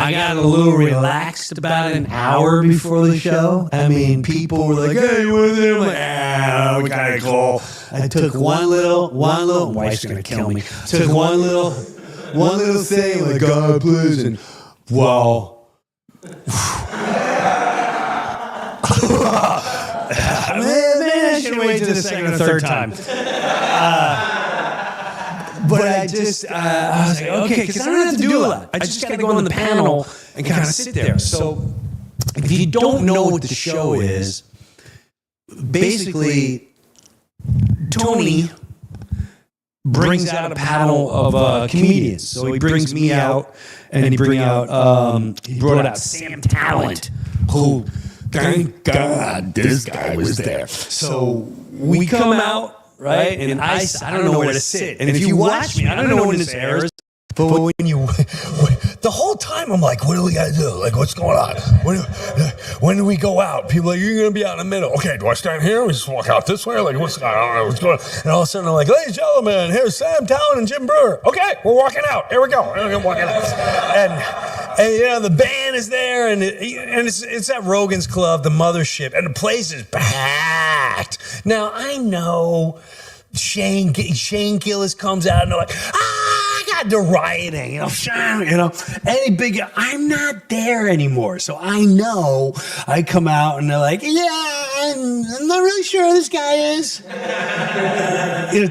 I got a little relaxed about an hour before the show. I mean, people were like, "Hey, you want to?" I'm like, "Okay, cool." I took one little. My wife's gonna kill me. Took one little thing, like, "God, please," and wow. Man, I should wait till the second or third time. But I was like, okay, because I don't have to do a lot. I just got to go on the panel and kind of sit there. So if you don't know what the show is, basically, Tony brings out a panel of comedians. So he brings me out, and he brought out Sam Talent, who, thank God, this guy was there. So we come out. Right? And I don't know where to sit. And if you watch me, I don't know when this airs. But when the whole time I'm like, what do we got to do? Like, what's going on? When do we go out? People are like, you're going to be out in the middle. Okay, do I stand here? We just walk out this way? Like, I don't know what's going on. And all of a sudden I'm like, ladies and gentlemen, here's Sam Talent and Jim Breuer. Okay, we're walking out. Here we go. We're walking out. And you know, the band is there, and it's at Rogan's Club, the mothership, and the place is packed. Now, I know Shane Gillis comes out, and they're like, I got the rioting, any big, I'm not there anymore. So I know I come out, and they're like, yeah, I'm not really sure who this guy is.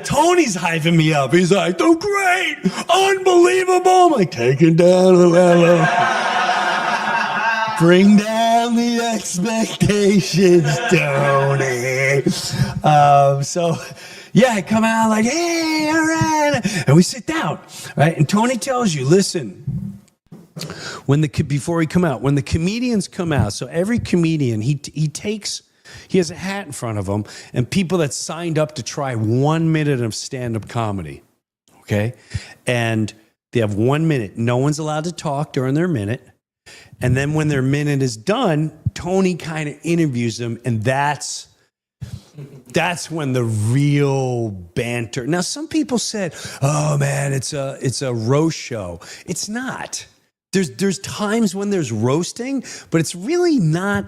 Tony's hyping me up. He's like, oh, great, unbelievable. I'm like, take it down a level. Bring down the expectations, Tony. Yeah, I come out like, hey, all right. And we sit down, right? And Tony tells you, listen, before we come out, when the comedians come out, so every comedian, he has a hat in front of him, and people that signed up to try 1 minute of stand-up comedy, okay? And they have 1 minute. No one's allowed to talk during their minute. And then when their minute is done, Tony kind of interviews them, and that's when the real banter. Now, some people said, "Oh man, it's a roast show." It's not. There's times when there's roasting, but it's really not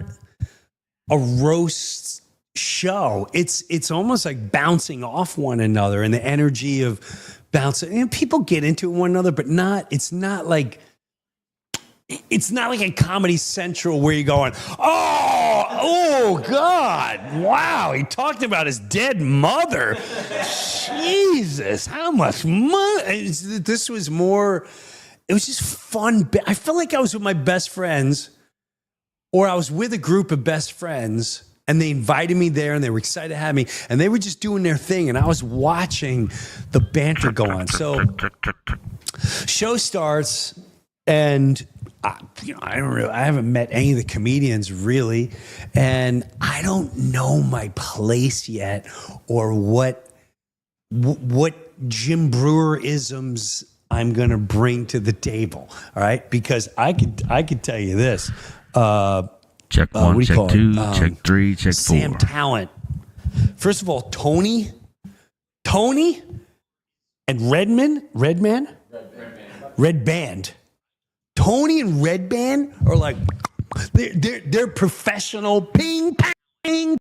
a roast show. It's almost like bouncing off one another, and the energy of bouncing. And people get into one another, but it's not like a Comedy Central where you're going, oh God, wow, he talked about his dead mother. Jesus, how much money? This was more, it was just fun. I felt like I was with my best friends, or I was with a group of best friends, and they invited me there, and they were excited to have me, and they were just doing their thing, and I was watching the banter go on. So, show starts, and I haven't met any of the comedians really, and I don't know my place yet, or what Jim Breuer isms I'm gonna bring to the table. All right, because I could tell you this. Check one, check two, check three, check four. Sam Talent. First of all, Tony, and Red Band. Tony and Red Band are like, they're professional ping pong.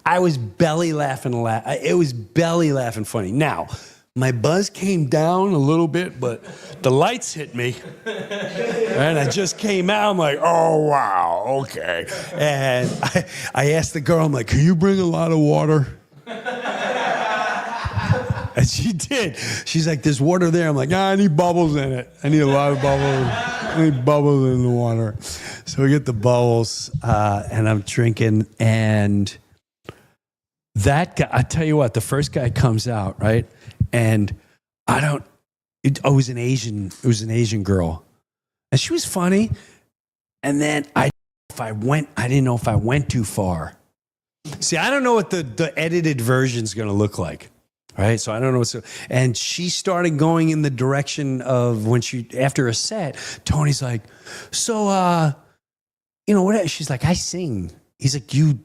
I was belly laughing. It was belly laughing funny. Now, my buzz came down a little bit, but the lights hit me, and I just came out. I'm like, oh wow, okay. And I asked the girl, I'm like, can you bring a lot of water? And she did. She's like, there's water there. I'm like, I need bubbles in it. I need a lot of bubbles. I need bubbles in the water. So we get the bubbles, and I'm drinking. And that guy, I tell you what, the first guy comes out, right? And it was an Asian girl. And she was funny. And then I didn't know if I went too far. See, I don't know what the edited version's going to look like. Right, so I don't know and she started going in the direction of after a set, Tony's like, so, what? She's like, I sing. He's like, you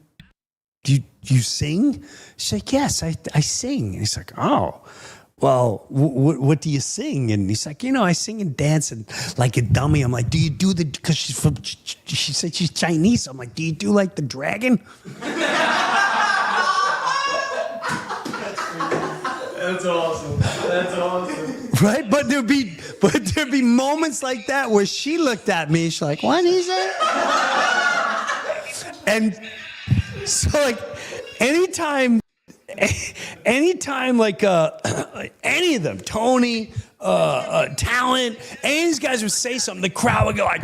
sing? She's like, yes, I sing. And he's like, oh, well, what do you sing? And he's like, I sing and dance and like a dummy. I'm like, do you do because she said she's Chinese. I'm like, do you do like the dragon? That's awesome. That's awesome. Right? But there'd be moments like that where she looked at me, she's like, what is it? And so like anytime like any of them, Tony, Talent, any of these guys would say something, the crowd would go like,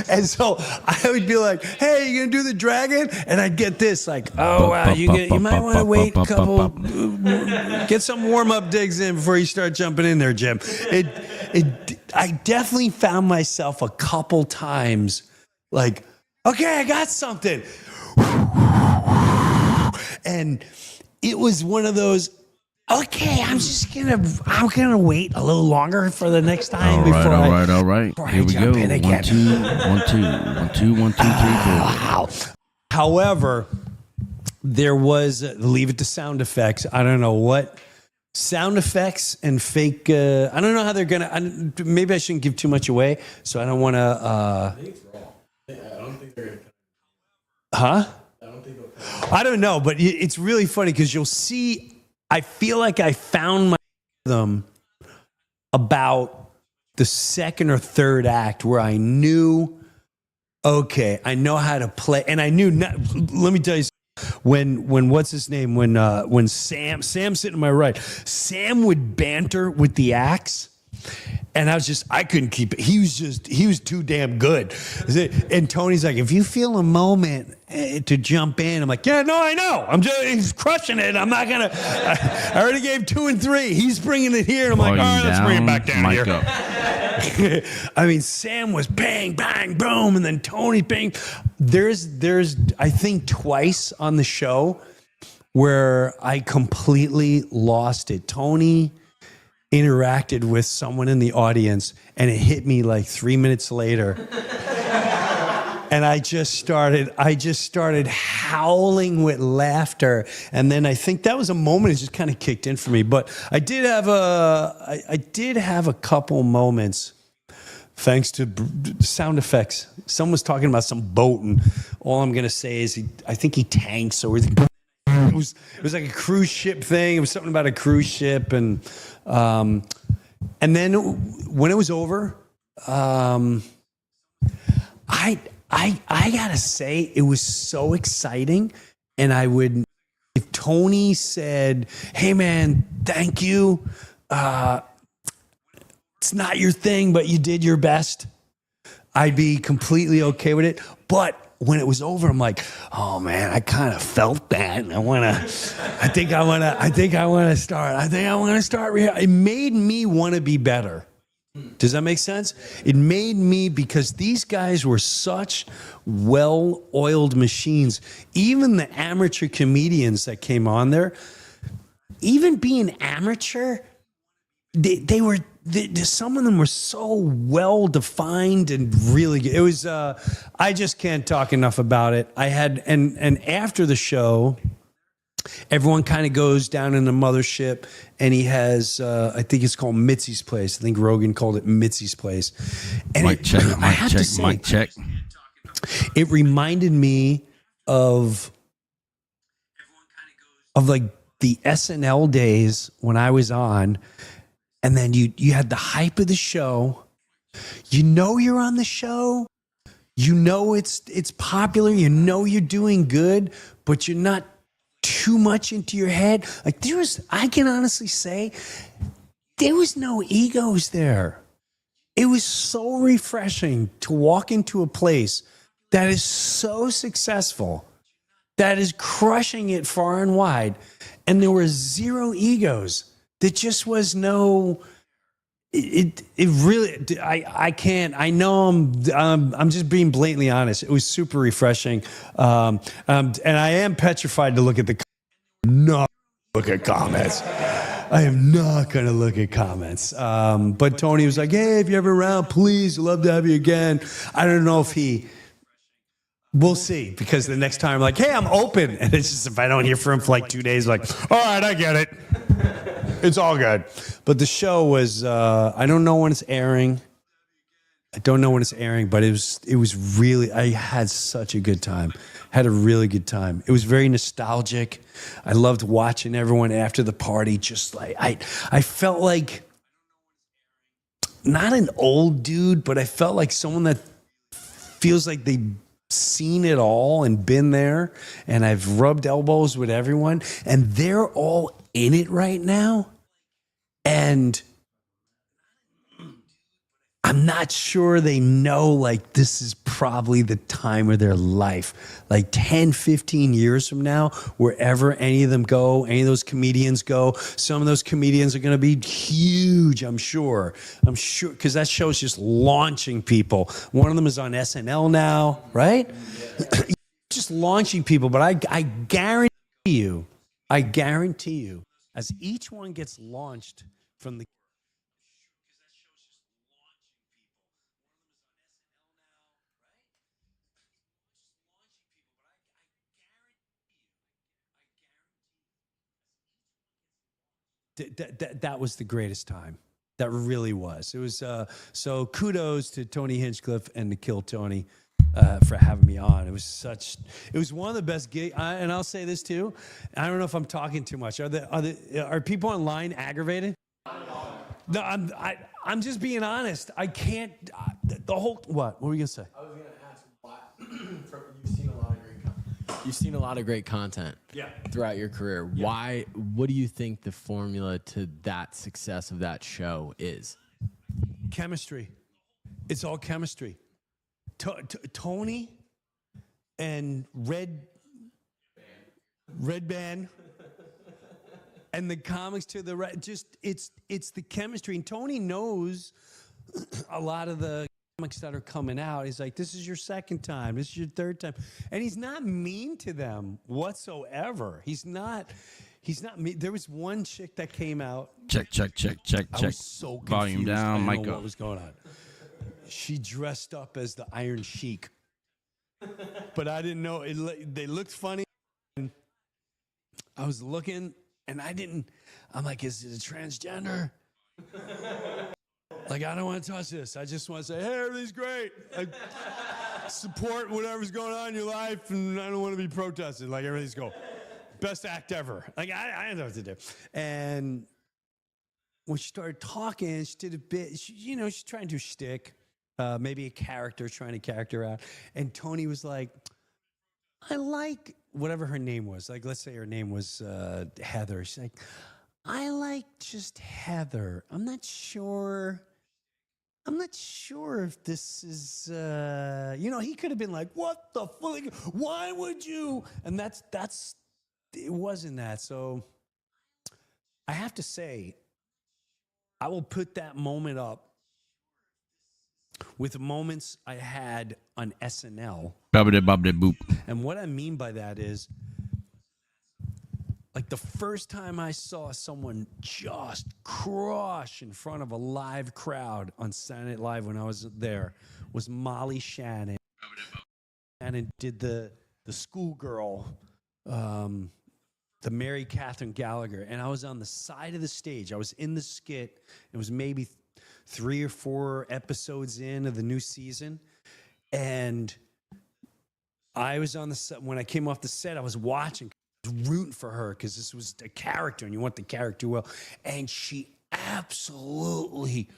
and so I would be like, hey, you gonna do the dragon? And I'd get this like, oh wow, you might want to wait a couple, get some warm-up digs in before you start jumping in there, Jim. I definitely found myself a couple times like, okay, I got something. And it was one of those, okay, I'm gonna wait a little longer for the next time All right. Here we go. 1, 2, 1, 2, 1, 2, 1, 2, 3, 4. Wow. However, there was leave it to sound effects. I don't know what sound effects and fake. I don't know how they're gonna. Maybe I shouldn't give too much away, so I don't want to. I think it's raw. I don't think they're. Huh? I don't think. I don't know, but it's really funny because you'll see. I feel like I found my rhythm about the second or third act where I knew, okay, I know how to play, and I knew. Let me tell you, when what's his name? When Sam's sitting to my right, Sam would banter with the acts. And I couldn't keep it. He was too damn good. And Tony's like, if you feel a moment to jump in, I'm like, yeah, no, I know. He's crushing it. I'm not going to, I already gave 2 and 3. He's bringing it here. And I'm like, all right, let's bring it back down here. I mean, Sam was bang, bang, boom. And then Tony, bang. There's, I think twice on the show where I completely lost it. Tony interacted with someone in the audience and it hit me like 3 minutes later. And I just started howling with laughter. And then I think that was a moment it just kind of kicked in for me. But I did have a couple moments thanks to sound effects. Someone was talking about some boat, and all I'm going to say is I think he tanks or it was like a cruise ship thing. It was something about a cruise ship, and then when it was over, I gotta say it was so exciting. And if Tony said, "Hey man, thank you. It's not your thing, but you did your best," I'd be completely okay with it. But when it was over, I'm like, oh man, I kind of felt that. And I think I want to start. It made me want to be better. Does that make sense? It made me, because these guys were such well-oiled machines. Even the amateur comedians that came on there, even being amateur, they were. Some of them were so well defined and really good. It was. I just can't talk enough about it. I had and after the show, everyone kind of goes down in the mothership, and he has. I think it's called Mitzi's Place. I think Rogan called it Mitzi's Place. And Mic check. It reminded me of like the SNL days when I was on. And then you had the hype of the show. You know you're on the show. You know it's popular. You know you're doing good, but you're not too much into your head. Like I can honestly say, there was no egos there. It was so refreshing to walk into a place that is so successful, that is crushing it far and wide, and there were zero egos. There just was no. It really. I can't. I know I'm just being blatantly honest. It was super refreshing, and I am petrified to look at not look at comments. I am not going to look at comments. But Tony was like, "Hey, if you're ever around, please, I'd love to have you again." I don't know if he We'll see, because the next time I'm like, hey, I'm open. And it's just, if I don't hear from him for like 2 days, like, all right, I get it. It's all good. But the show was, I don't know when it's airing. But it was really, I had such a good time. Had a really good time. It was very nostalgic. I loved watching everyone after the party. Just like, I felt like, not an old dude, but I felt like someone that feels like they've seen it all and been there, and I've rubbed elbows with everyone, and they're all in it right now. And I'm not sure they know, like, this is probably the time of their life. Like 10, 15 years from now, wherever any of them go, any of those comedians go, some of those comedians are going to be huge, I'm sure. Because that show's just launching people. One of them is on SNL now, right? Yeah. Just launching people. But I guarantee you, as each one gets launched from the that was the greatest time. That really was. It was so kudos to Tony Hinchcliffe and to Kill Tony for having me on. It was one of the best gigs. And I'll say this too. I don't know if I'm talking too much. Are people online aggravated? No, I'm just being honest. I can't. The whole what? What were you gonna say? I was gonna ask why. You've seen a lot of great content. Yeah. Throughout your career. Yeah. Why? What do you think the formula to that success of that show is? Chemistry. It's all chemistry. Tony and Red Band. And the comics to the right, just it's the chemistry. And Tony knows a lot of the comics that are coming out. He's like, this is your second time, this is your third time. And he's not mean to them whatsoever. He's not mean. There was one chick that came out. Check. I was so confused. Volume down, mic I didn't know up. what was going on. She dressed up as the Iron Sheik. But I didn't know. They looked funny. And I was looking. And I'm like, is it a transgender? Like, I don't want to touch this. I just want to say, hey, everything's great. Like, support whatever's going on in your life, and I don't want to be protested. Like, everything's cool. Best act ever. Like, I don't know what to do. And when she started talking, she did a bit, she's trying to do shtick, maybe a character, trying to character out. And Tony was like, I like whatever her name was. Like, let's say her name was Heather. She's like, I like just Heather. I'm not sure if this is, he could have been like, what the fuck? Like, why would you? And it wasn't that. So I have to say, I will put that moment up with moments I had on SNL. Boop. And what I mean by that is, like, the first time I saw someone just crush in front of a live crowd on Saturday Night Live when I was there was Molly Shannon. Shannon did the schoolgirl, the Mary Catherine Gallagher. And I was on the side of the stage. I was in the skit. It was maybe 3 or 4 episodes in of the new season. And I was on the set. When I came off the set, I was watching, rooting for her because this was a character and you want the character well. And she absolutely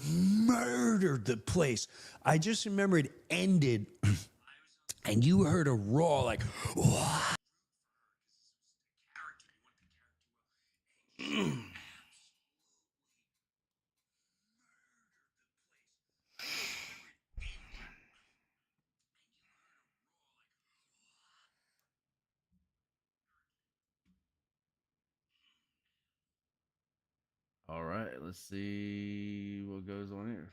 murdered the place. I just remember it ended and you heard a roar like, whoa. All right, let's see what goes on here.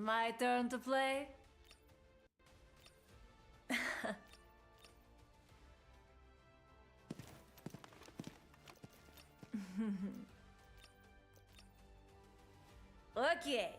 My turn to play? Okay.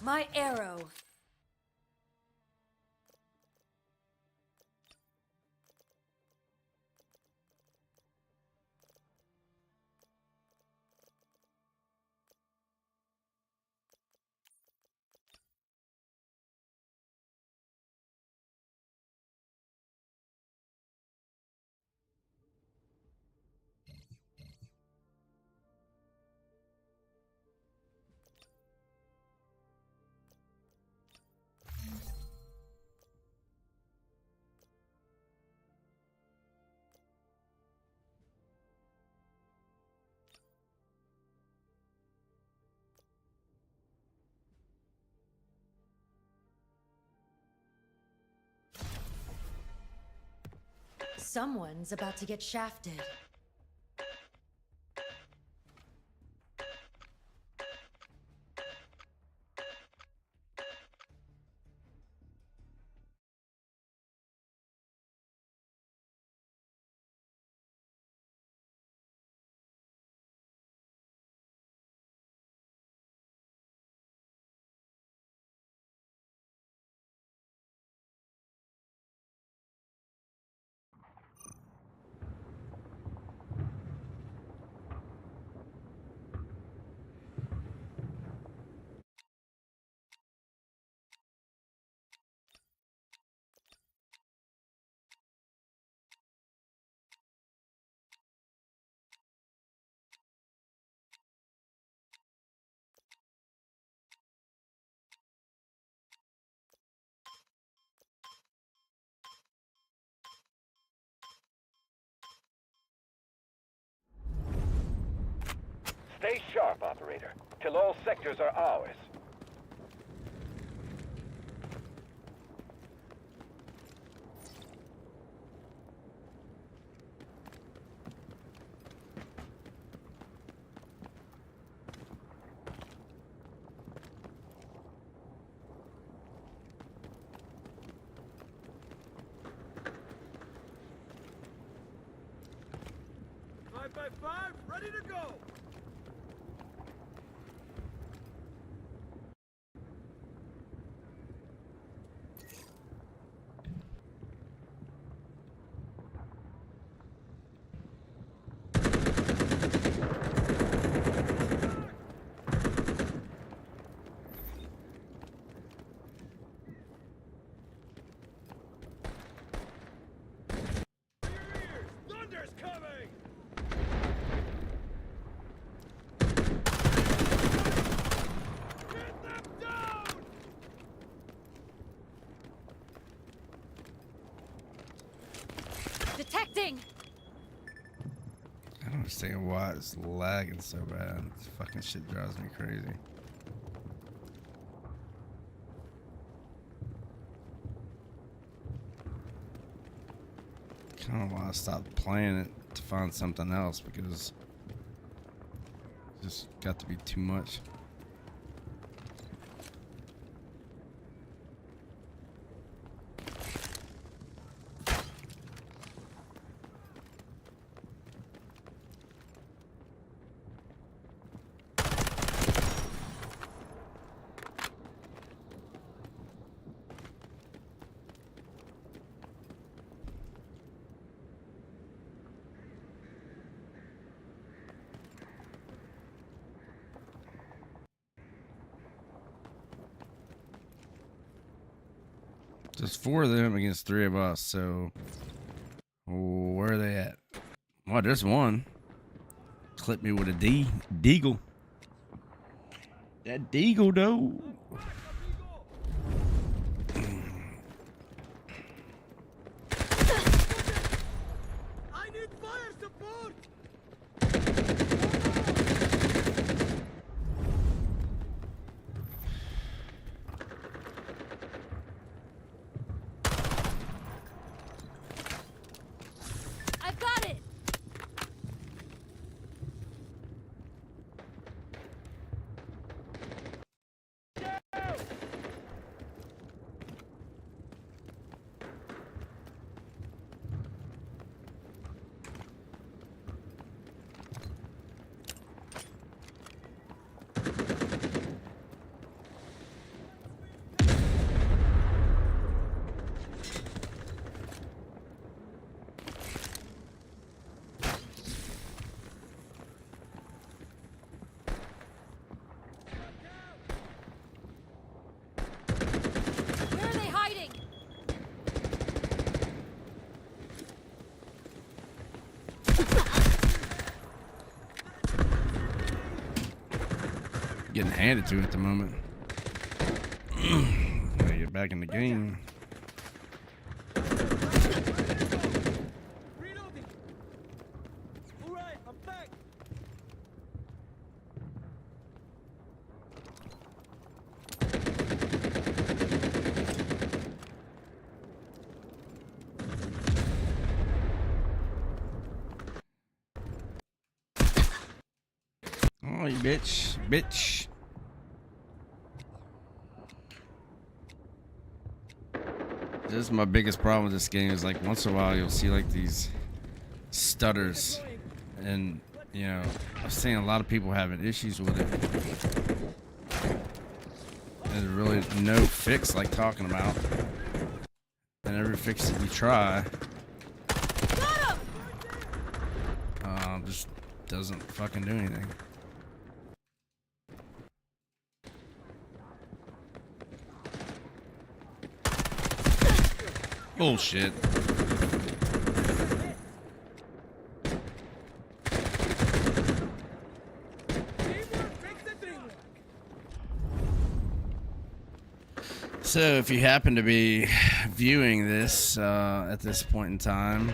My arrow. Someone's about to get shafted. Stay sharp, operator, till all sectors are ours. Ready to go! Thunder's coming! Get them down! Detecting! I don't understand why it's lagging so bad. This fucking shit drives me crazy. Kind of want to stop playing it to find something else because it just got to be too much. Just 4 of them against 3 of us, so where are they at? Well, there's one. Clip me with a deagle. That deagle, though. I need fire support! I've got it! Where are they hiding? Getting handed to at the moment. Gotta get back in the game. Reloading! Alright, I'm back! Oh, you bitch. This is my biggest problem with this game is like once in a while you'll see like these stutters and you know I've seen a lot of people having issues with it. There's really no fix like talking about, and every fix that you try just doesn't fucking do anything. Bullshit. So if you happen to be viewing this at this point in time,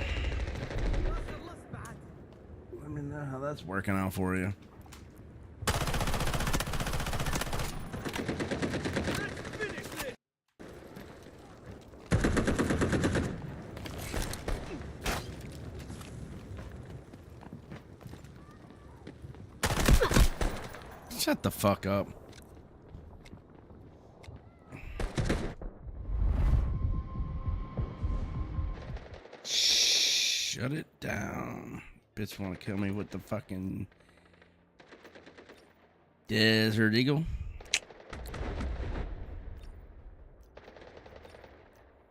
let me know how that's working out for you. Shut the fuck up. Shut it down. Bitch wanna kill me with the fucking Desert Eagle.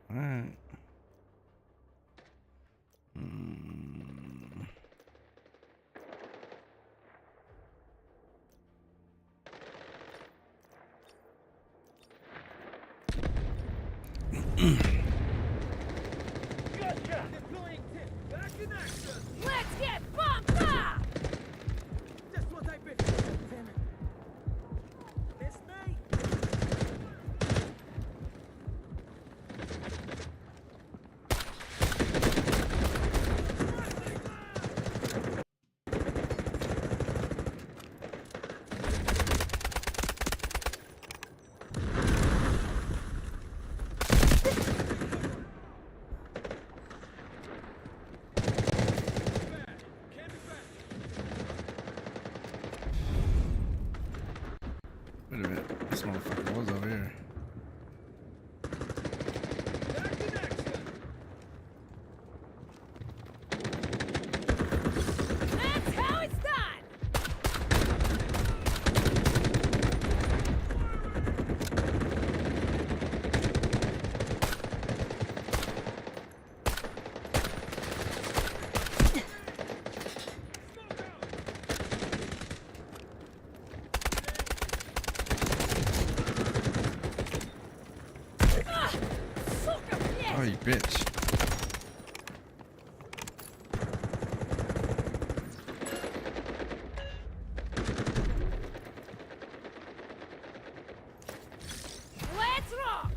Alright. Gotcha! Deploying tip. Back in action! Let's get bumped up! Just what I've been. Damn it. Miss me? Wait a minute. This motherfucker was over here. Back in action! That's how it's done! Sucker, yes! Oh, you bitch. Let's rock!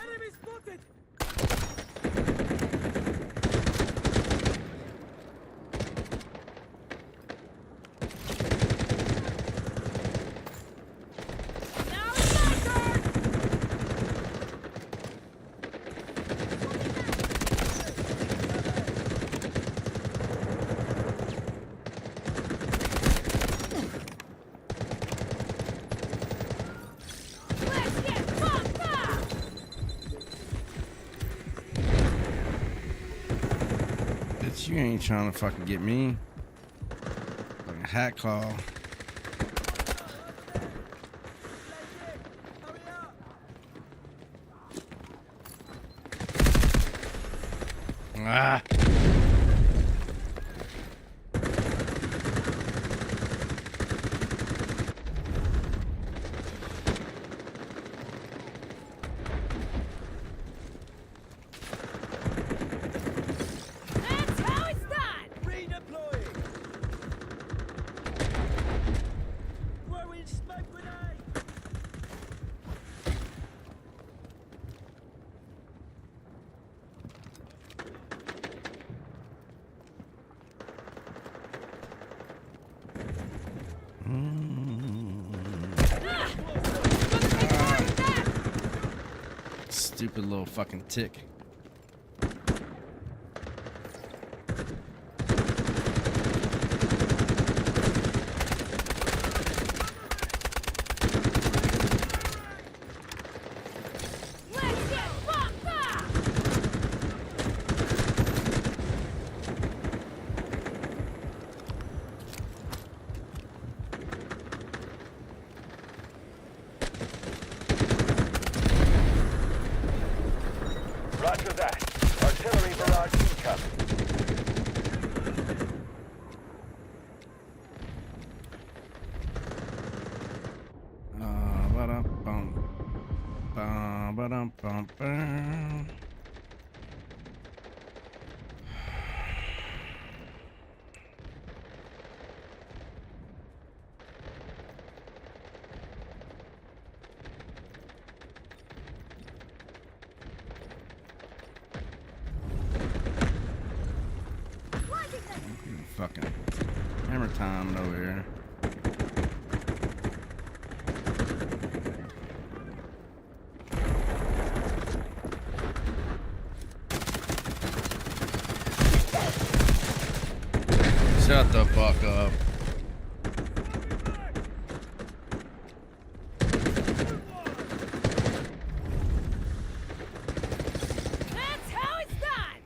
Enemy spotted! Now it's my turn! Let's get bumped up! Bitch, you ain't trying to fucking get me. Fucking hat call. Hurry up! Ah. That's how it's done! Redeploying! Throwing smoke grenade! Stupid little fucking tick. Let's get bumped up! Roger fucking hammer time over here. Shut the fuck up. That's how it's done!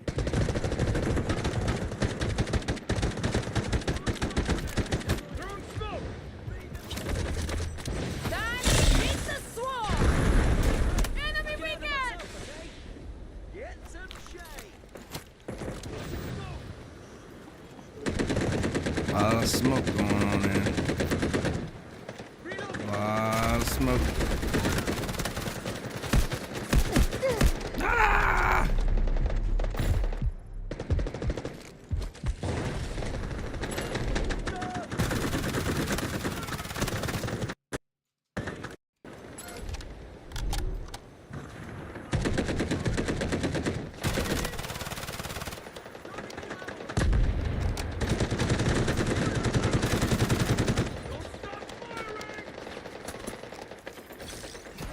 Time to meet the swarm! Enemy weekend! Get some shade. A lot of smoke going on here. A lot of smoke. Ah!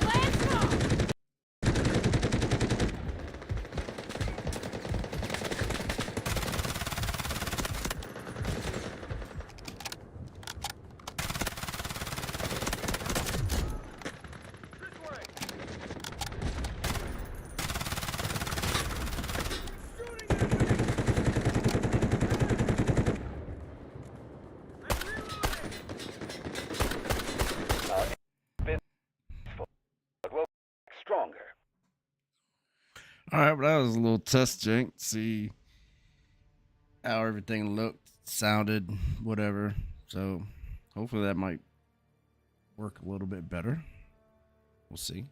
Let's go! But we'll get stronger. All right, but that was a little test jank. See how everything looked, sounded, whatever. So hopefully that might work a little bit better. We'll see.